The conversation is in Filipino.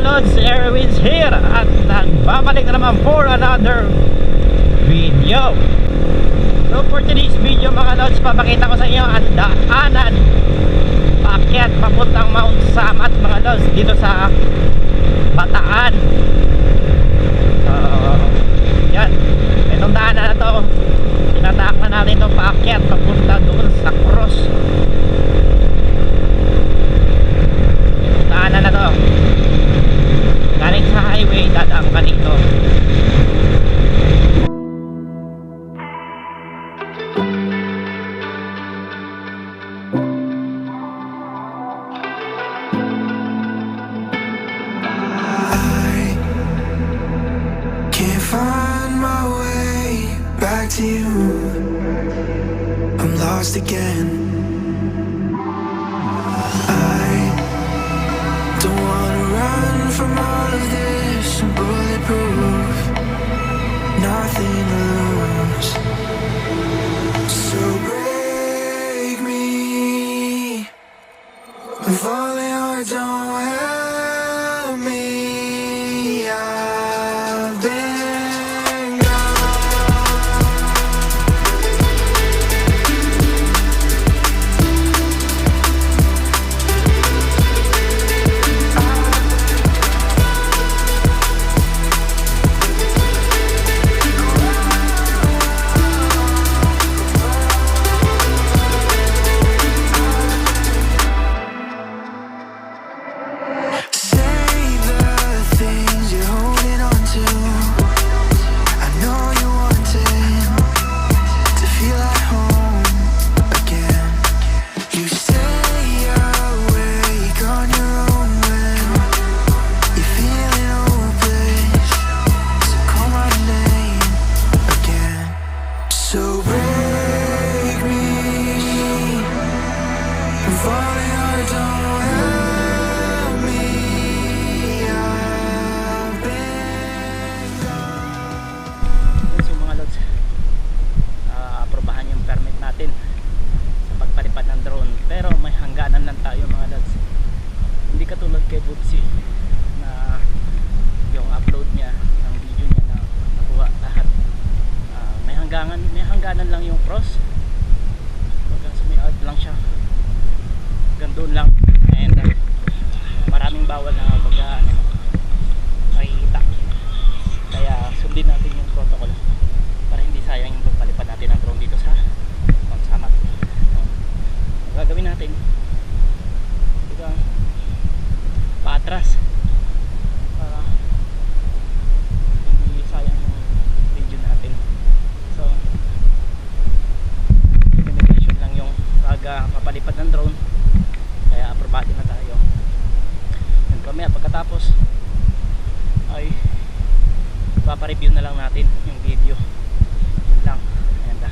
Lods, Airwinds here at nagbabalik na naman for another video. So for today's video mga Lods, papakita ko sa inyo ang daanan paakyat papuntang Mount Samat mga Lods dito sa Bataan. So yan, itong daanan na to tinataak na natin itong paakyat papunta doon sa cross. Itong daanan na to galing sa highway, dadaan ka dito. To you, I'm lost again. I don't wanna run from all of this. I'm bulletproof, nothing to lose. So break me. I'm falling hard, don't help me. I've been may hangganan lang yung cross. Hanggang sumiad lang siya. Gandoon lang. And maraming bawal na makikita. Kaya sundin natin yung protocol para hindi sayang yung pagpalipad natin ng drone dito sa Mount Samat. Gagawin natin dito paatras para hindi sayang yung video natin. So limitation lang yung pagpapalipad ng drone, kaya aprobado na tayo. And kamaya pagkatapos ay papareview na lang natin yung video. Yun lang. Ayan na.